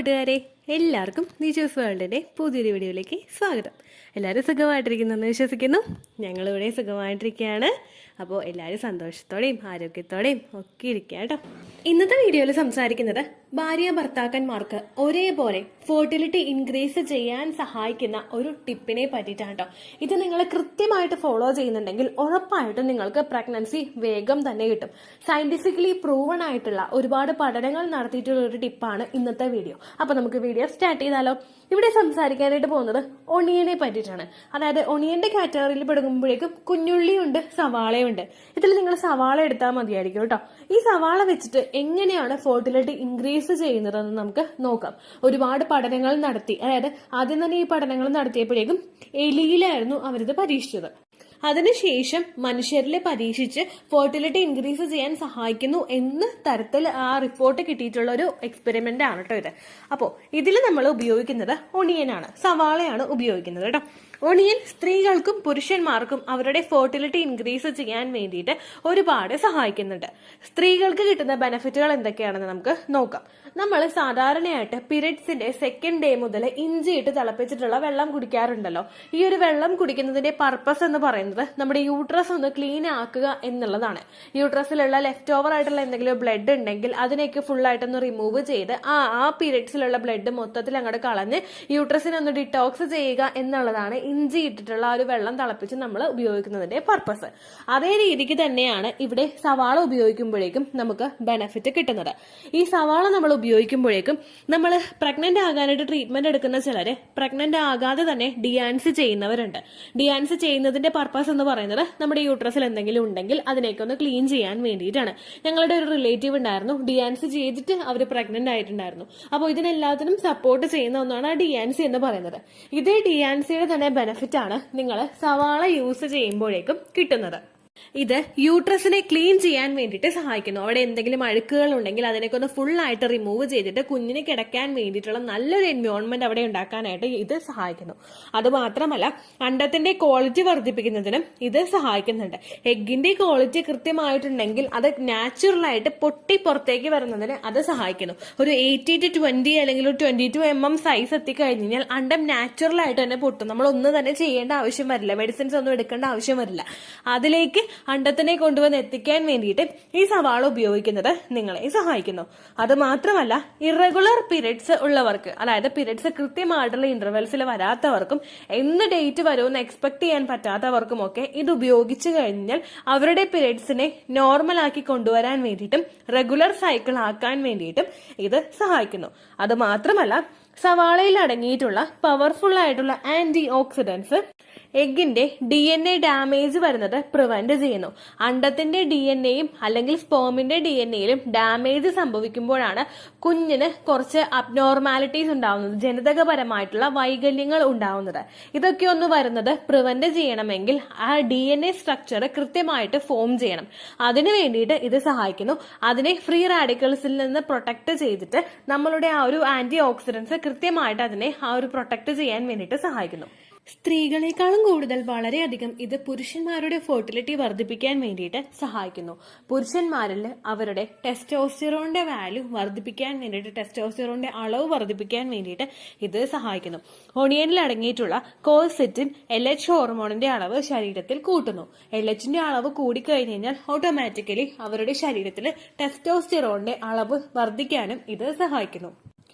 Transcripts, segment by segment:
കൂട്ടുകാരെ, എല്ലാവർക്കും നിജൂസ് വേൾഡിൻ്റെ പുതിയൊരു വീഡിയോയിലേക്ക് സ്വാഗതം. എല്ലാവരും സുഖമായിട്ടിരിക്കുന്നെന്ന് വിശ്വസിക്കുന്നു. ഞങ്ങളിവിടെ സുഖമായിട്ടിരിക്കുകയാണ്. അപ്പോൾ എല്ലാവരും സന്തോഷത്തോടെയും ആരോഗ്യത്തോടെയും ഒക്കെ ഇരിക്കുക കേട്ടോ. ഇന്നത്തെ വീഡിയോയിൽ സംസാരിക്കുന്നത് ഭാര്യ ഭർത്താക്കന്മാർക്ക് ഒരേപോലെ ഫെർട്ടിലിറ്റി ഇൻക്രീസ് ചെയ്യാൻ സഹായിക്കുന്ന ഒരു ടിപ്പിനെ പറ്റിയിട്ടാണ് കേട്ടോ. ഇത് നിങ്ങൾ കൃത്യമായിട്ട് ഫോളോ ചെയ്യുന്നുണ്ടെങ്കിൽ ഉറപ്പായിട്ടും നിങ്ങൾക്ക് പ്രഗ്നൻസി വേഗം തന്നെ കിട്ടും. സയന്റിഫിക്കലി പ്രൂവൺ ആയിട്ടുള്ള ഒരുപാട് പഠനങ്ങൾ നടത്തിയിട്ടുള്ള ഒരു ടിപ്പാണ് ഇന്നത്തെ വീഡിയോ. അപ്പൊ നമുക്ക് വീഡിയോ സ്റ്റാർട്ട് ചെയ്താലോ. ഇവിടെ സംസാരിക്കാനായിട്ട് പോകുന്നത് ഒണിയനെ പറ്റിയിട്ടാണ്. അതായത് ഒണിയന്റെ കാറ്റഗറിയിൽ പെടുമ്പോഴേക്കും കുഞ്ഞുള്ളിയുണ്ട്, സവാളയുണ്ട്. ഇതിൽ നിങ്ങൾ സവാള എടുത്താൽ മതിയായിരിക്കും കേട്ടോ. ഈ സവാള വെച്ചിട്ട് എങ്ങനെയാണ് ഫെർട്ടിലിറ്റി ഇൻക്രീസ് ചെയ്യുന്നതെന്ന് നമുക്ക് നോക്കാം. ഒരുപാട് പഠനങ്ങൾ നടത്തി. അതായത് ആദ്യം തന്നെ ഈ പഠനങ്ങൾ നടത്തിയപ്പോഴേക്കും എലിയിലായിരുന്നു അവരിത് പരീക്ഷിച്ചത്. അതിനുശേഷം മനുഷ്യരിൽ പരീക്ഷിച്ച് ഫെർട്ടിലിറ്റി ഇൻക്രീസ് ചെയ്യാൻ സഹായിക്കുന്നു എന്ന തരത്തിൽ ആ റിപ്പോർട്ട് കിട്ടിയിട്ടുള്ള ഒരു എക്സ്പെരിമെന്റ് ആണ് കേട്ടോ ഇത്. അപ്പോൾ ഇതിൽ നമ്മൾ ഉപയോഗിക്കുന്നത് ഒണിയനാണ്, സവാളയാണ് ഉപയോഗിക്കുന്നത് കേട്ടോ. ഒണിയൻ സ്ത്രീകൾക്കും പുരുഷന്മാർക്കും അവരുടെ ഫെർട്ടിലിറ്റി ഇൻക്രീസ് ചെയ്യാൻ വേണ്ടിയിട്ട് ഒരുപാട് സഹായിക്കുന്നുണ്ട്. സ്ത്രീകൾക്ക് കിട്ടുന്ന ബെനിഫിറ്റുകൾ എന്തൊക്കെയാണെന്ന് നമുക്ക് നോക്കാം. നമ്മൾ സാധാരണയായിട്ട് പീരിയഡ്സിന്റെ സെക്കൻഡ് ഡേ മുതൽ ഇഞ്ചിയിട്ട് തിളപ്പിച്ചിട്ടുള്ള വെള്ളം കുടിക്കാറുണ്ടല്ലോ. ഈ ഒരു വെള്ളം കുടിക്കുന്നതിന്റെ പർപ്പസ് എന്ന് പറയുന്നത് നമ്മുടെ യൂട്രസ് ഒന്ന് ക്ലീൻ ആക്കുക എന്നുള്ളതാണ്. യൂട്രസിലുള്ള ലെഫ്റ്റ് ഓവർ ആയിട്ടുള്ള എന്തെങ്കിലും ബ്ലഡ് ഉണ്ടെങ്കിൽ അതിനെയൊക്കെ ഫുൾ ആയിട്ടൊന്ന് റിമൂവ് ചെയ്ത് ആ പീരിയഡ്സിലുള്ള ബ്ലഡ് മൊത്തത്തിൽ അങ്ങോട്ട് കളഞ്ഞ് യൂട്രസിനെ ഒന്ന് ഡിറ്റോക്സ് ചെയ്യുക എന്നുള്ളതാണ് ഇഞ്ചി ഇട്ടിട്ടുള്ള ഒരു വെള്ളം തിളപ്പിച്ച് നമ്മൾ ഉപയോഗിക്കുന്നതിന്റെ പർപ്പസ്. അതേ രീതിക്ക് തന്നെയാണ് ഇവിടെ സവാള ഉപയോഗിക്കുമ്പോഴേക്കും നമുക്ക് ബെനിഫിറ്റ് കിട്ടുന്നത്. ഈ സവാള നമ്മൾ ഉപയോഗിക്കുമ്പോഴേക്കും നമ്മൾ പ്രഗ്നന്റ് ആകാനായിട്ട് ട്രീറ്റ്മെന്റ് എടുക്കുന്ന ചിലര് പ്രഗ്നന്റ് ആകാതെ തന്നെ ഡിയാൻസ് ചെയ്യുന്നവരുണ്ട്. ഡിയാൻസ് ചെയ്യുന്നതിന്റെ പർപ്പസ് എന്ന് പറയുന്നത് നമ്മുടെ യൂട്രസിൽ എന്തെങ്കിലും ഉണ്ടെങ്കിൽ അതിനേക്ക് ഒന്ന് ക്ലീൻ ചെയ്യാൻ വേണ്ടിയിട്ടാണ്. ഞങ്ങളുടെ ഒരു റിലേറ്റീവ് ഉണ്ടായിരുന്നു, ഡിയാൻസ് ചെയ്തിട്ട് അവർ പ്രഗ്നന്റ് ആയിട്ടുണ്ടായിരുന്നു. അപ്പോൾ ഇതിനെല്ലാത്തിനും സപ്പോർട്ട് ചെയ്യുന്ന ഒന്നാണ് ഡിയാൻസി എന്ന് പറയുന്നത്. ഇതേ ഡിയാൻസിയുടെ തന്നെ ബെനിഫിറ്റ് ആണ് നിങ്ങൾ സവാള യൂസ് ചെയ്യുമ്പോഴേക്കും കിട്ടുന്നത്. ഇത് യൂട്രസിനെ ക്ലീൻ ചെയ്യാൻ വേണ്ടിയിട്ട് സഹായിക്കുന്നു. അവിടെ എന്തെങ്കിലും അഴുക്കുകൾ ഉണ്ടെങ്കിൽ അതിനൊക്കെ ഒന്ന് ഫുൾ ആയിട്ട് റിമൂവ് ചെയ്തിട്ട് കുഞ്ഞിന് കിടക്കാൻ വേണ്ടിയിട്ടുള്ള നല്ലൊരു എൻവയോൺമെന്റ് അവിടെ ഉണ്ടാക്കാനായിട്ട് ഇത് സഹായിക്കുന്നു. അതുമാത്രമല്ല അണ്ടത്തിന്റെ ക്വാളിറ്റി വർദ്ധിപ്പിക്കുന്നതിനും ഇത് സഹായിക്കുന്നുണ്ട്. എഗ്ഗിന്റെ ക്വാളിറ്റി കൃത്യമായിട്ടുണ്ടെങ്കിൽ അത് നാച്ചുറൽ ആയിട്ട് പൊട്ടി പുറത്തേക്ക് വരുന്നതിന് അത് സഹായിക്കുന്നു. ഒരു 80-20 അല്ലെങ്കിൽ ഒരു 22 mm സൈസ് എത്തിക്കഴിഞ്ഞാൽ അണ്ടം നാച്ചുറൽ ആയിട്ട് തന്നെ പൊട്ടും. നമ്മൾ ഒന്നും തന്നെ ചെയ്യേണ്ട ആവശ്യം വരില്ല, മെഡിസിൻസ് ഒന്നും എടുക്കേണ്ട ആവശ്യം വരില്ല. അതിലേക്ക് അണ്ടത്തിനെ കൊണ്ടുവന്ന് എത്തിക്കാൻ വേണ്ടിയിട്ട് ഈ സവാള ഉപയോഗിക്കുന്നത് നിങ്ങളെ സഹായിക്കുന്നു. അത് മാത്രമല്ല ഇറഗുലർ പീരിയഡ്സ് ഉള്ളവർക്ക്, അതായത് പീരിയഡ്സ് കൃത്യമായിട്ടുള്ള ഇന്റർവെൽസിൽ വരാത്തവർക്കും എന്ന് ഡേറ്റ് വരുമെന്ന് എക്സ്പെക്ട് ചെയ്യാൻ പറ്റാത്തവർക്കും ഒക്കെ ഇത് ഉപയോഗിച്ചു കഴിഞ്ഞാൽ അവരുടെ പീരിയഡ്സിനെ നോർമൽ ആക്കി കൊണ്ടുവരാൻ വേണ്ടിയിട്ടും റെഗുലർ സൈക്കിൾ ആക്കാൻ വേണ്ടിയിട്ടും ഇത് സഹായിക്കുന്നു. അത് മാത്രമല്ല സവാളയിൽ അടങ്ങിയിട്ടുള്ള പവർഫുൾ ആയിട്ടുള്ള ആന്റി ഓക്സിഡൻസ് എഗ്ഗിന്റെ DNA ഡാമേജ് വരുന്നത് പ്രിവെന്റ് ചെയ്യുന്നു. അണ്ടത്തിന്റെ DNAയും അല്ലെങ്കിൽ സ്പേമിന്റെ DNAയിലും ഡാമേജ് സംഭവിക്കുമ്പോഴാണ് കുഞ്ഞിന് കുറച്ച് അബ്നോർമാലിറ്റീസ് ഉണ്ടാവുന്നത്, ജനിതകപരമായിട്ടുള്ള വൈകല്യങ്ങൾ ഉണ്ടാവുന്നത്. ഇതൊക്കെ ഒന്ന് വരുന്നത് പ്രിവെന്റ് ചെയ്യണമെങ്കിൽ ആ DNA സ്ട്രക്ചർ കൃത്യമായിട്ട് ഫോം ചെയ്യണം. അതിനു വേണ്ടിയിട്ട് ഇത് സഹായിക്കുന്നു. അതിനെ ഫ്രീ റാഡിക്കൽസിൽ നിന്ന് പ്രൊട്ടക്ട് ചെയ്തിട്ട് നമ്മളുടെ ആ ഒരു ആന്റി ഓക്സിഡൻസ് കൃത്യമായിട്ട് അതിനെ ആ ഒരു പ്രൊട്ടക്ട് ചെയ്യാൻ വേണ്ടിയിട്ട് സഹായിക്കുന്നു. സ്ത്രീകളെക്കാളും കൂടുതൽ വളരെയധികം ഇത് പുരുഷന്മാരുടെ ഫെർട്ടിലിറ്റി വർദ്ധിപ്പിക്കാൻ വേണ്ടിയിട്ട് സഹായിക്കുന്നു. പുരുഷന്മാരിൽ അവരുടെ ടെസ്റ്റോസ്റ്റിറോണിന്റെ വാല്യൂ വർദ്ധിപ്പിക്കാൻ വേണ്ടിയിട്ട്, ടെസ്റ്റോസ്റ്റിറോണിന്റെ അളവ് വർദ്ധിപ്പിക്കാൻ വേണ്ടിയിട്ട് ഇത് സഹായിക്കുന്നു. ഒണിയനിൽ അടങ്ങിയിട്ടുള്ള കോഴ്സെറ്റിൻ LH ഹോർമോണിന്റെ അളവ് ശരീരത്തിൽ കൂട്ടുന്നു. LHന്റെ അളവ് കൂടിക്കഴിഞ്ഞു കഴിഞ്ഞാൽ ഓട്ടോമാറ്റിക്കലി അവരുടെ ശരീരത്തിൽ ടെസ്റ്റോസ്റ്റിറോണിന്റെ അളവ് വർദ്ധിക്കാനും ഇത് സഹായിക്കുന്നു.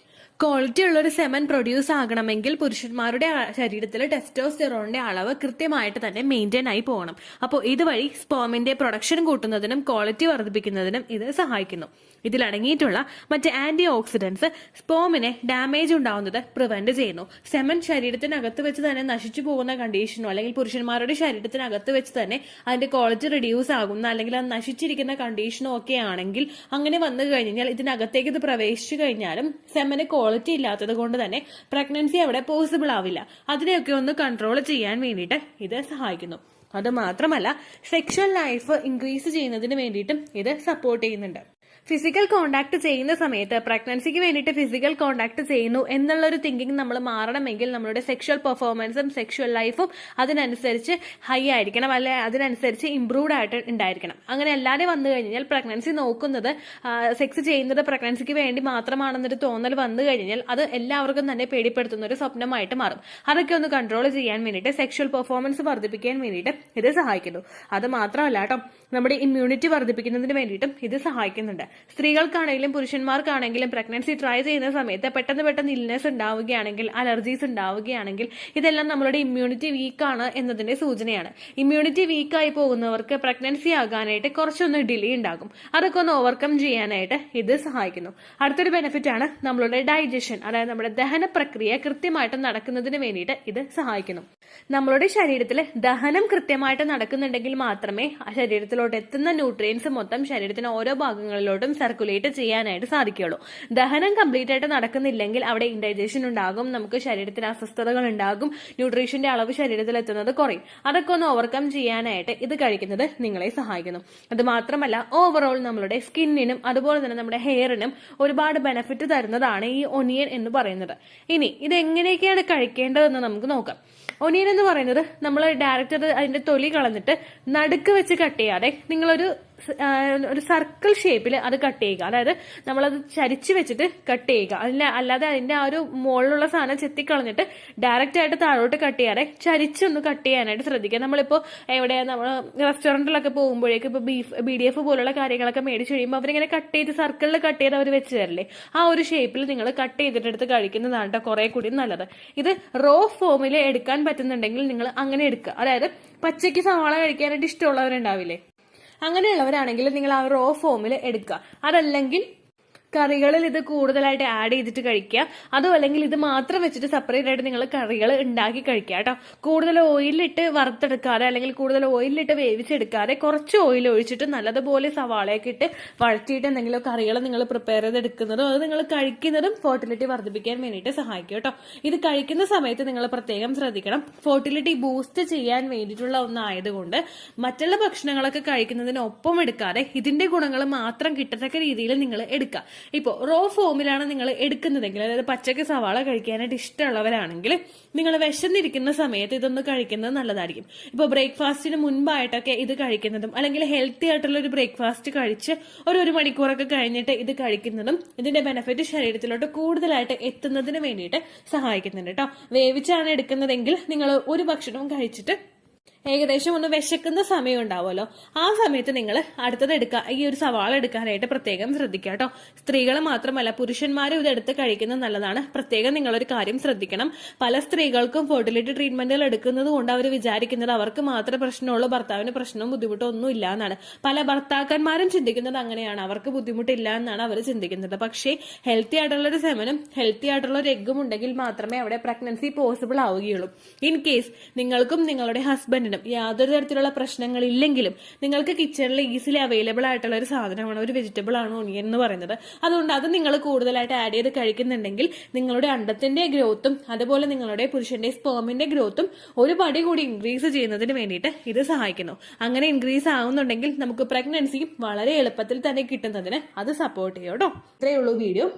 ക്വാളിറ്റി ഉള്ള ഒരു സെമൻ പ്രൊഡ്യൂസ് ആകണമെങ്കിൽ പുരുഷന്മാരുടെ ശരീരത്തിൽ ടെസ്റ്റോസ്റ്റിറോണിന്റെ അളവ് കൃത്യമായിട്ട് തന്നെ മെയിൻറ്റെയിൻ ആയി പോകണം. അപ്പോൾ ഇതുവഴി സ്പേമിന്റെ പ്രൊഡക്ഷൻ കൂട്ടുന്നതിനും ക്വാളിറ്റി വർദ്ധിപ്പിക്കുന്നതിനും ഇത് സഹായിക്കുന്നു. ഇതിലടങ്ങിയിട്ടുള്ള മറ്റ് ആന്റി ഓക്സിഡൻസ് സ്പേമിനെ ഡാമേജ് ഉണ്ടാവുന്നത് പ്രിവെന്റ് ചെയ്യുന്നു. സെമൻ ശരീരത്തിനകത്ത് വെച്ച് തന്നെ നശിച്ചു പോകുന്ന കണ്ടീഷനോ അല്ലെങ്കിൽ പുരുഷന്മാരുടെ ശരീരത്തിനകത്ത് വെച്ച് തന്നെ അതിന്റെ ക്വാളിറ്റി റിഡ്യൂസ് ആകുന്ന അല്ലെങ്കിൽ അത് നശിച്ചിരിക്കുന്ന കണ്ടീഷനോ ഒക്കെ ആണെങ്കിൽ അങ്ങനെ വന്നു കഴിഞ്ഞാൽ ഇതിനകത്തേക്ക് ഇത് പ്രവേശിച്ചു കഴിഞ്ഞാലും സെമന് ക്വാളിറ്റി ഇല്ലാത്തത് കൊണ്ട് തന്നെ പ്രഗ്നൻസി അവിടെ പോസിബിൾ ആവില്ല. അതിനെയൊക്കെ ഒന്ന് കൺട്രോൾ ചെയ്യാൻ വേണ്ടിയിട്ട് ഇത് സഹായിക്കുന്നു. അത് മാത്രമല്ല സെക്ഷൽ ലൈഫ് ഇൻക്രീസ് ചെയ്യുന്നതിന് വേണ്ടിയിട്ടും ഇത് സപ്പോർട്ട് ചെയ്യുന്നുണ്ട്. ഫിസിക്കൽ കോണ്ടാക്ട് ചെയ്യുന്ന സമയത്ത് പ്രഗ്നൻസിക്ക് വേണ്ടിയിട്ട് ഫിസിക്കൽ കോണ്ടാക്ട് ചെയ്യുന്നു എന്നുള്ളൊരു തിങ്കിങ് നമ്മൾ മാറണമെങ്കിൽ നമ്മുടെ സെക്ഷൽ പെർഫോമൻസും സെക്ഷൽ ലൈഫും അതിനനുസരിച്ച് ഹൈ ആയിരിക്കണം, അല്ലെ അതിനനുസരിച്ച് ഇംപ്രൂവ്ഡ് ആയിട്ട് ഉണ്ടായിരിക്കണം. അങ്ങനെ അല്ലാതെ വന്നു കഴിഞ്ഞാൽ പ്രഗ്നൻസി നോക്കുന്നത് സെക്സ് ചെയ്യുന്നത് പ്രഗ്നൻസിക്ക് വേണ്ടി മാത്രമാണെന്നൊരു തോന്നൽ വന്നു കഴിഞ്ഞാൽ അത് എല്ലാവർക്കും തന്നെ പേടിപ്പെടുത്തുന്ന ഒരു സ്വപ്നമായിട്ട് മാറും. അതൊക്കെ ഒന്ന് കൺട്രോൾ ചെയ്യാൻ വേണ്ടിയിട്ട് സെക്ഷൽ പെർഫോമൻസ് വർദ്ധിപ്പിക്കാൻ വേണ്ടിയിട്ട് ഇത് സഹായിക്കുന്നു. അത് മാത്രമല്ല കേട്ടോ, നമ്മുടെ ഇമ്മ്യൂണിറ്റി വർദ്ധിപ്പിക്കുന്നതിന് വേണ്ടിയിട്ടും ഇത് സഹായിക്കുന്നുണ്ട്. സ്ത്രീകൾക്കാണെങ്കിലും പുരുഷന്മാർക്കാണെങ്കിലും പ്രഗ്നൻസി ട്രൈ ചെയ്യുന്ന സമയത്ത് പെട്ടെന്ന് ഇൽനെസ് ഉണ്ടാവുകയാണെങ്കിൽ, അലർജീസ് ഉണ്ടാവുകയാണെങ്കിൽ ഇതെല്ലാം നമ്മളുടെ ഇമ്മ്യൂണിറ്റി വീക്കാണ് എന്നതിന്റെ സൂചനയാണ്. ഇമ്മ്യൂണിറ്റി വീക്കായി പോകുന്നവർക്ക് പ്രഗ്നൻസി ആകാനായിട്ട് കുറച്ചൊന്ന് ഡിലേ ഉണ്ടാകും. അതൊക്കെ ഒന്ന് ഓവർകം ചെയ്യാനായിട്ട് ഇത് സഹായിക്കുന്നു. അടുത്തൊരു ബെനിഫിറ്റ് ആണ് നമ്മളുടെ ഡൈജഷൻ, അതായത് നമ്മുടെ ദഹന പ്രക്രിയ കൃത്യമായിട്ട് നടക്കുന്നതിന് വേണ്ടിയിട്ട് ഇത് സഹായിക്കുന്നു. നമ്മളുടെ ശരീരത്തിൽ ദഹനം കൃത്യമായിട്ട് നടക്കുന്നുണ്ടെങ്കിൽ മാത്രമേ ആ ശരീരത്തിലോട്ട് എത്തുന്ന ന്യൂട്രിയൻസ് മൊത്തം ശരീരത്തിന് ഓരോ ഭാഗങ്ങളിലോട്ടും സർക്കുലേറ്റ് ചെയ്യാനായിട്ട് സാധിക്കുള്ളൂ. ദഹനം കംപ്ലീറ്റ് ആയിട്ട് നടക്കുന്നില്ലെങ്കിൽ അവിടെ ഇൻഡൈജഷൻ ഉണ്ടാകും, നമുക്ക് ശരീരത്തിന് അസ്വസ്ഥതകൾ ഉണ്ടാകും, ന്യൂട്രീഷന്റെ അളവ് ശരീരത്തിൽ എത്തുന്നത് കുറയും. അതൊക്കെ ഒന്ന് ഓവർകം ചെയ്യാനായിട്ട് ഇത് കഴിക്കുന്നത് നിങ്ങളെ സഹായിക്കുന്നു. അത് മാത്രമല്ല ഓവറോൾ നമ്മളുടെ സ്കിന്നിനും അതുപോലെ തന്നെ നമ്മുടെ ഹെയറിനും ഒരുപാട് ബെനിഫിറ്റ് തരുന്നതാണ് ഈ ഒനിയൻ എന്ന് പറയുന്നത്. ഇനി ഇത് എങ്ങനെയൊക്കെയാണ് കഴിക്കേണ്ടതെന്ന് നമുക്ക് നോക്കാം. ഒനിയൻ എന്ന് പറയുന്നത് നമ്മൾ ഡയറക്റ്റ് അതിന്റെ തൊലി കളഞ്ഞിട്ട് നടുക്ക് വെച്ച് കട്ട് ചെയ്യാതെ നിങ്ങളൊരു സർക്കിൾ ഷേപ്പിൽ അത് കട്ട് ചെയ്യുക. അതായത് നമ്മളത് ചരിച്ച് വെച്ചിട്ട് കട്ട് ചെയ്യുക. അല്ലാതെ അതിന്റെ ആ ഒരു മുകളിലുള്ള സാധനം ചെത്തിക്കളഞ്ഞിട്ട് ഡയറക്റ്റ് ആയിട്ട് താഴോട്ട് കട്ട് ചെയ്യാതെ ചരിച്ചൊന്ന് കട്ട് ചെയ്യാനായിട്ട് ശ്രദ്ധിക്കുക. നമ്മളിപ്പോ എവിടെ നമ്മൾ റെസ്റ്റോറന്റിലൊക്കെ പോകുമ്പോഴേക്കും ഇപ്പൊ BDF പോലുള്ള കാര്യങ്ങളൊക്കെ മേടിച്ച് കഴിയുമ്പോൾ അവരിങ്ങനെ കട്ട് ചെയ്ത് സർക്കിളിൽ കട്ട് ചെയ്ത് അവർ വെച്ച് തരില്ലേ, ആ ഒരു ഷേപ്പിൽ നിങ്ങൾ കട്ട് ചെയ്തിട്ട് എടുത്ത് കഴിക്കുന്നതാണ് കേട്ടോ കുറെ കൂടി നല്ലത്. ഇത് റോ ഫോമിൽ എടുക്കാൻ പറ്റുന്നുണ്ടെങ്കിൽ നിങ്ങൾ അങ്ങനെ എടുക്കുക. അതായത് പച്ചയ്ക്ക് സവാള കഴിക്കാനായിട്ട് ഇഷ്ടമുള്ളവരുണ്ടാവില്ലേ, അങ്ങനെയുള്ളവരാണെങ്കിൽ നിങ്ങൾ ആ റോ ഫോമിൽ എടുക്കുക. അതല്ലെങ്കിൽ കറികളിൽ ഇത് കൂടുതലായിട്ട് ആഡ് ചെയ്തിട്ട് കഴിക്കുക. അതും അല്ലെങ്കിൽ ഇത് മാത്രം വെച്ചിട്ട് സെപ്പറേറ്റ് ആയിട്ട് നിങ്ങൾ കറികൾ ഉണ്ടാക്കി കഴിക്കുക കേട്ടോ. കൂടുതൽ ഓയിലിട്ട് വറുത്തെടുക്കാതെ അല്ലെങ്കിൽ കൂടുതൽ ഓയിലിട്ട് വേവിച്ചെടുക്കാതെ കുറച്ച് ഓയിൽ ഒഴിച്ചിട്ട് നല്ലതുപോലെ സവാളയൊക്കെ ഇട്ട് വഴറ്റിയിട്ട് എന്തെങ്കിലും കറികൾ നിങ്ങൾ പ്രിപ്പയർ ചെയ്തെടുക്കുന്നതും അത് നിങ്ങൾ കഴിക്കുന്നതും ഫെർട്ടിലിറ്റി വർദ്ധിപ്പിക്കാൻ വേണ്ടിയിട്ട് സഹായിക്കും കേട്ടോ. ഇത് കഴിക്കുന്ന സമയത്ത് നിങ്ങൾ പ്രത്യേകം ശ്രദ്ധിക്കണം. ഫെർട്ടിലിറ്റി ബൂസ്റ്റ് ചെയ്യാൻ വേണ്ടിയിട്ടുള്ള ഒന്നായതുകൊണ്ട് മറ്റുള്ള ഭക്ഷണങ്ങളൊക്കെ കഴിക്കുന്നതിനൊപ്പം എടുക്കാതെ ഇതിന്റെ ഗുണങ്ങൾ മാത്രം കിട്ടത്തക്ക രീതിയിൽ നിങ്ങൾ എടുക്കുക. ഇപ്പോൾ റോ ഫോമിലാണ് നിങ്ങൾ എടുക്കുന്നതെങ്കിൽ, അതായത് പച്ചക്ക് സവാള കഴിക്കാനായിട്ട് ഇഷ്ടമുള്ളവരാണെങ്കിൽ നിങ്ങൾ വിശന്നിരിക്കുന്ന സമയത്ത് ഇതൊന്ന് കഴിക്കുന്നത് നല്ലതായിരിക്കും. ഇപ്പോൾ ബ്രേക്ക്ഫാസ്റ്റിന് മുൻപായിട്ടൊക്കെ ഇത് കഴിക്കുന്നതും അല്ലെങ്കിൽ ഹെൽത്തി ആയിട്ടുള്ള ഒരു ബ്രേക്ക്ഫാസ്റ്റ് കഴിച്ച് ഒരു മണിക്കൂറൊക്കെ കഴിഞ്ഞിട്ട് ഇത് കഴിക്കുന്നതും ഇതിന്റെ ബെനിഫിറ്റ് ശരീരത്തിലോട്ട് കൂടുതലായിട്ട് എത്തുന്നതിന് വേണ്ടിയിട്ട് സഹായിക്കുന്നുണ്ട് കേട്ടോ. വേവിച്ചാണ് എടുക്കുന്നതെങ്കിൽ നിങ്ങൾ ഒരു ഭക്ഷണവും കഴിച്ചിട്ട് ഏകദേശം ഒന്ന് വിശക്കുന്ന സമയം ഉണ്ടാവുമല്ലോ, ആ സമയത്ത് നിങ്ങൾ അടുത്തത് എടുക്കുക. ഈ ഒരു സവാള എടുക്കാനായിട്ട് പ്രത്യേകം ശ്രദ്ധിക്കുക കേട്ടോ. സ്ത്രീകൾ മാത്രമല്ല പുരുഷന്മാരും ഇതെടുത്ത് കഴിക്കുന്നത് നല്ലതാണ്. പ്രത്യേകം നിങ്ങളൊരു കാര്യം ശ്രദ്ധിക്കണം. പല സ്ത്രീകൾക്കും ഫെർട്ടിലിറ്റി ട്രീറ്റ്മെന്റുകൾ എടുക്കുന്നത് കൊണ്ട് അവർ വിചാരിക്കുന്നത് അവർക്ക് മാത്രമേ പ്രശ്നമുള്ളൂ, ഭർത്താവിന് പ്രശ്നവും ബുദ്ധിമുട്ടും ഒന്നും ഇല്ല എന്നാണ്. പല ഭർത്താക്കന്മാരും ചിന്തിക്കുന്നത് അങ്ങനെയാണ്, അവർക്ക് ബുദ്ധിമുട്ടില്ല എന്നാണ് അവർ ചിന്തിക്കുന്നത്. പക്ഷേ ഹെൽത്തി ആയിട്ടുള്ള ഒരു സെമനും ഹെൽത്തി ആയിട്ടുള്ള ഒരു എഗ്ഗും ഉണ്ടെങ്കിൽ മാത്രമേ അവിടെ പ്രഗ്നൻസി പോസിബിൾ ആവുകയുള്ളൂ. ഇൻ കേസ് നിങ്ങൾക്കും നിങ്ങളുടെ ഹസ്ബൻഡിനും യാതൊരു തരത്തിലുള്ള പ്രശ്നങ്ങളില്ലെങ്കിലും നിങ്ങൾക്ക് കിച്ചണിൽ ഈസിലി അവൈലബിൾ ആയിട്ടുള്ള ഒരു സാധനമാണ്, ഒരു വെജിറ്റബിൾ ആണ് ഒനിയൻ എന്ന് പറയുന്നത്. അതുകൊണ്ട് അത് നിങ്ങൾ കൂടുതലായിട്ട് ആഡ് ചെയ്ത് കഴിക്കുന്നുണ്ടെങ്കിൽ നിങ്ങളുടെ അണ്ടത്തിന്റെ ഗ്രോത്തും അതുപോലെ നിങ്ങളുടെ പുരുഷന്റെ സ്പേമിന്റെ ഗ്രോത്തും ഒരു പടി കൂടി ഇൻക്രീസ് ചെയ്യുന്നതിന് വേണ്ടിയിട്ട് ഇത് സഹായിക്കുന്നു. അങ്ങനെ ഇൻക്രീസ് ആവുന്നുണ്ടെങ്കിൽ നമുക്ക് പ്രഗ്നൻസി വളരെ എളുപ്പത്തിൽ തന്നെ കിട്ടുന്നതിന് അത് സപ്പോർട്ട് ചെയ്യും കേട്ടോ. ഇത്രയേ ഉള്ളൂ വീഡിയോ.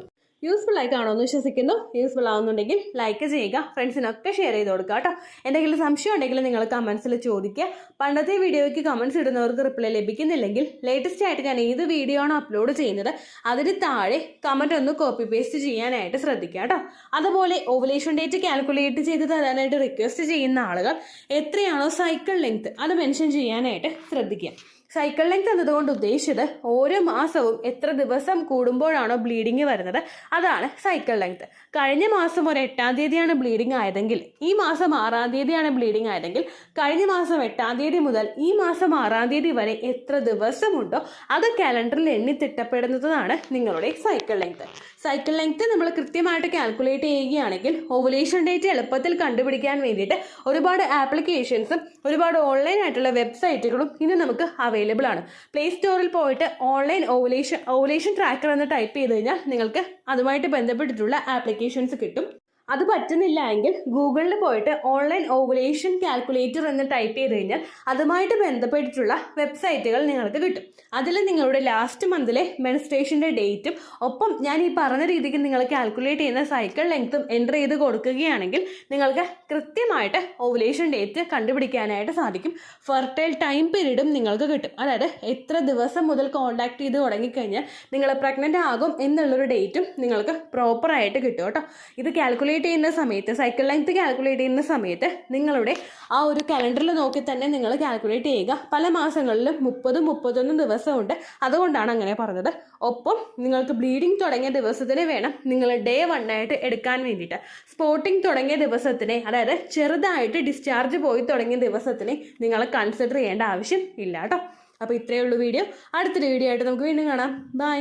യൂസ്ഫുൾ ആയി കാണുമെന്ന് വിശ്വസിക്കുന്നു. യൂസ്ഫുൾ ആവുന്നുണ്ടെങ്കിൽ ലൈക്ക് ചെയ്യുക, ഫ്രണ്ട്സിനൊക്കെ ഷെയർ ചെയ്ത് കൊടുക്കുക കേട്ടോ. എന്തെങ്കിലും സംശയം ഉണ്ടെങ്കിൽ നിങ്ങൾ കമന്റ്സിൽ ചോദിക്കുക. പണ്ടത്തെ വീഡിയോയ്ക്ക് കമന്റ്സ് ഇടുന്നവർക്ക് റിപ്ലൈ ലഭിക്കുന്നില്ലെങ്കിൽ ലേറ്റസ്റ്റ് ആയിട്ട് ഞാൻ ഏത് വീഡിയോ ആണോ അപ്ലോഡ് ചെയ്യുന്നത് അതിന് താഴെ കമന്റ് ഒന്ന് കോപ്പി പേസ്റ്റ് ചെയ്യാനായിട്ട് ശ്രദ്ധിക്കുക കേട്ടോ. അതുപോലെ ഓവുലേഷൻ ഡേറ്റ് കാൽക്കുലേറ്റ് ചെയ്ത് തരാനായിട്ട് റിക്വസ്റ്റ് ചെയ്യുന്ന ആളുകൾ എത്രയാണോ സൈക്കിൾ ലെങ്ത് അത് മെൻഷൻ ചെയ്യാനായിട്ട് ശ്രദ്ധിക്കുക. സൈക്കിൾ ലെങ്ത് എന്നതുകൊണ്ട് ഉദ്ദേശിച്ചത് ഓരോ മാസവും എത്ര ദിവസം കൂടുമ്പോഴാണോ ബ്ലീഡിങ് വരുന്നത് അതാണ് സൈക്കിൾ ലെങ്ത്. കഴിഞ്ഞ മാസം ഒരു 8-ാം തീയതിയാണ് ബ്ലീഡിങ് ആയതെങ്കിൽ ഈ മാസം 6-ാം തീയതിയാണ് ബ്ലീഡിങ് ആയതെങ്കിൽ കഴിഞ്ഞ മാസം 8-ാം തീയതി മുതൽ ഈ മാസം 6-ാം തീയതി വരെ എത്ര ദിവസമുണ്ടോ അത് കാലണ്ടറിൽ എണ്ണി തിട്ടപ്പെടുന്നതാണ് നിങ്ങളുടെ സൈക്കിൾ ലെങ്ത്. സൈക്കിൾ ലെങ്ത് നമ്മൾ കൃത്യമായിട്ട് കാൽക്കുലേറ്റ് ചെയ്യുകയാണെങ്കിൽ ഓവുലേഷൻ ഡേറ്റ് എളുപ്പത്തിൽ കണ്ടുപിടിക്കാൻ വേണ്ടിയിട്ട് ഒരുപാട് ആപ്ലിക്കേഷൻസും ഒരുപാട് ഓൺലൈൻ ആയിട്ടുള്ള വെബ്സൈറ്റുകളും ഇന്ന് നമുക്ക് അവൈലബിൾ ആണ്. പ്ലേ സ്റ്റോറിൽ പോയിട്ട് ഓൺലൈൻ ഓവുലേഷൻ ട്രാക്കർ എന്ന് ടൈപ്പ് ചെയ്ത് കഴിഞ്ഞാൽ നിങ്ങൾക്ക് അതുമായിട്ട് ബന്ധപ്പെട്ടിട്ടുള്ള ആപ്ലിക്കേഷൻസ് കിട്ടും. അത് പറ്റുന്നില്ല എങ്കിൽ ഗൂഗിളിൽ പോയിട്ട് ഓൺലൈൻ ഓവുലേഷൻ കാൽക്കുലേറ്റർ എന്ന് ടൈപ്പ് ചെയ്ത് കഴിഞ്ഞാൽ അതുമായിട്ട് ബന്ധപ്പെട്ടിട്ടുള്ള വെബ്സൈറ്റുകൾ നിങ്ങൾക്ക് കിട്ടും. അതിൽ നിങ്ങളുടെ ലാസ്റ്റ് മന്തിലെ മെൻസ്ട്രേഷൻ്റെ ഡേറ്റും ഒപ്പം ഞാൻ ഈ പറഞ്ഞ രീതിക്ക് നിങ്ങൾ കാൽക്കുലേറ്റ് ചെയ്യുന്ന സൈക്കിൾ ലെങ്ത്തും എൻ്റർ ചെയ്ത് കൊടുക്കുകയാണെങ്കിൽ നിങ്ങൾക്ക് കൃത്യമായിട്ട് ഓവുലേഷൻ ഡേറ്റ് കണ്ടുപിടിക്കാനായിട്ട് സാധിക്കും. ഫെർട്ടൈൽ ടൈം പീരീഡും നിങ്ങൾക്ക് കിട്ടും. അതായത് എത്ര ദിവസം മുതൽ കോൺടാക്ട് ചെയ്ത് തുടങ്ങിക്കഴിഞ്ഞാൽ നിങ്ങൾ പ്രഗ്നൻ്റ് ആകും എന്നുള്ളൊരു ഡേറ്റും നിങ്ങൾക്ക് പ്രോപ്പറായിട്ട് കിട്ടും കേട്ടോ. ഇത് കാൽക്കുലേറ്റ് ചെയ്യുന്ന സമയത്ത്, സൈക്കിൾ ലെങ്ത് കാൽക്കുലേറ്റ് ചെയ്യുന്ന സമയത്ത് നിങ്ങളുടെ ആ ഒരു കലണ്ടറിൽ നോക്കി തന്നെ നിങ്ങൾ കാൽക്കുലേറ്റ് ചെയ്യുക. പല മാസങ്ങളിലും 30-31 ദിവസമുണ്ട്, അതുകൊണ്ടാണ് അങ്ങനെ പറഞ്ഞത്. ഒപ്പം നിങ്ങൾക്ക് ബ്ലീഡിങ് തുടങ്ങിയ ദിവസത്തിന് വേണം നിങ്ങൾ ഡേ 1 ആയിട്ട് എടുക്കാൻ വേണ്ടിയിട്ട്. സ്പോട്ടിങ് തുടങ്ങിയ ദിവസത്തിനെ, അതായത് ചെറുതായിട്ട് ഡിസ്ചാർജ് പോയി തുടങ്ങിയ ദിവസത്തിനെ നിങ്ങൾ കൺസിഡർ ചെയ്യേണ്ട ആവശ്യം ഇല്ല കേട്ടോ. അപ്പോൾ ഇത്രയേ ഉള്ളൂ വീഡിയോ. അടുത്തൊരു വീഡിയോ ആയിട്ട് നമുക്ക് വീണ്ടും കാണാം. ബൈ.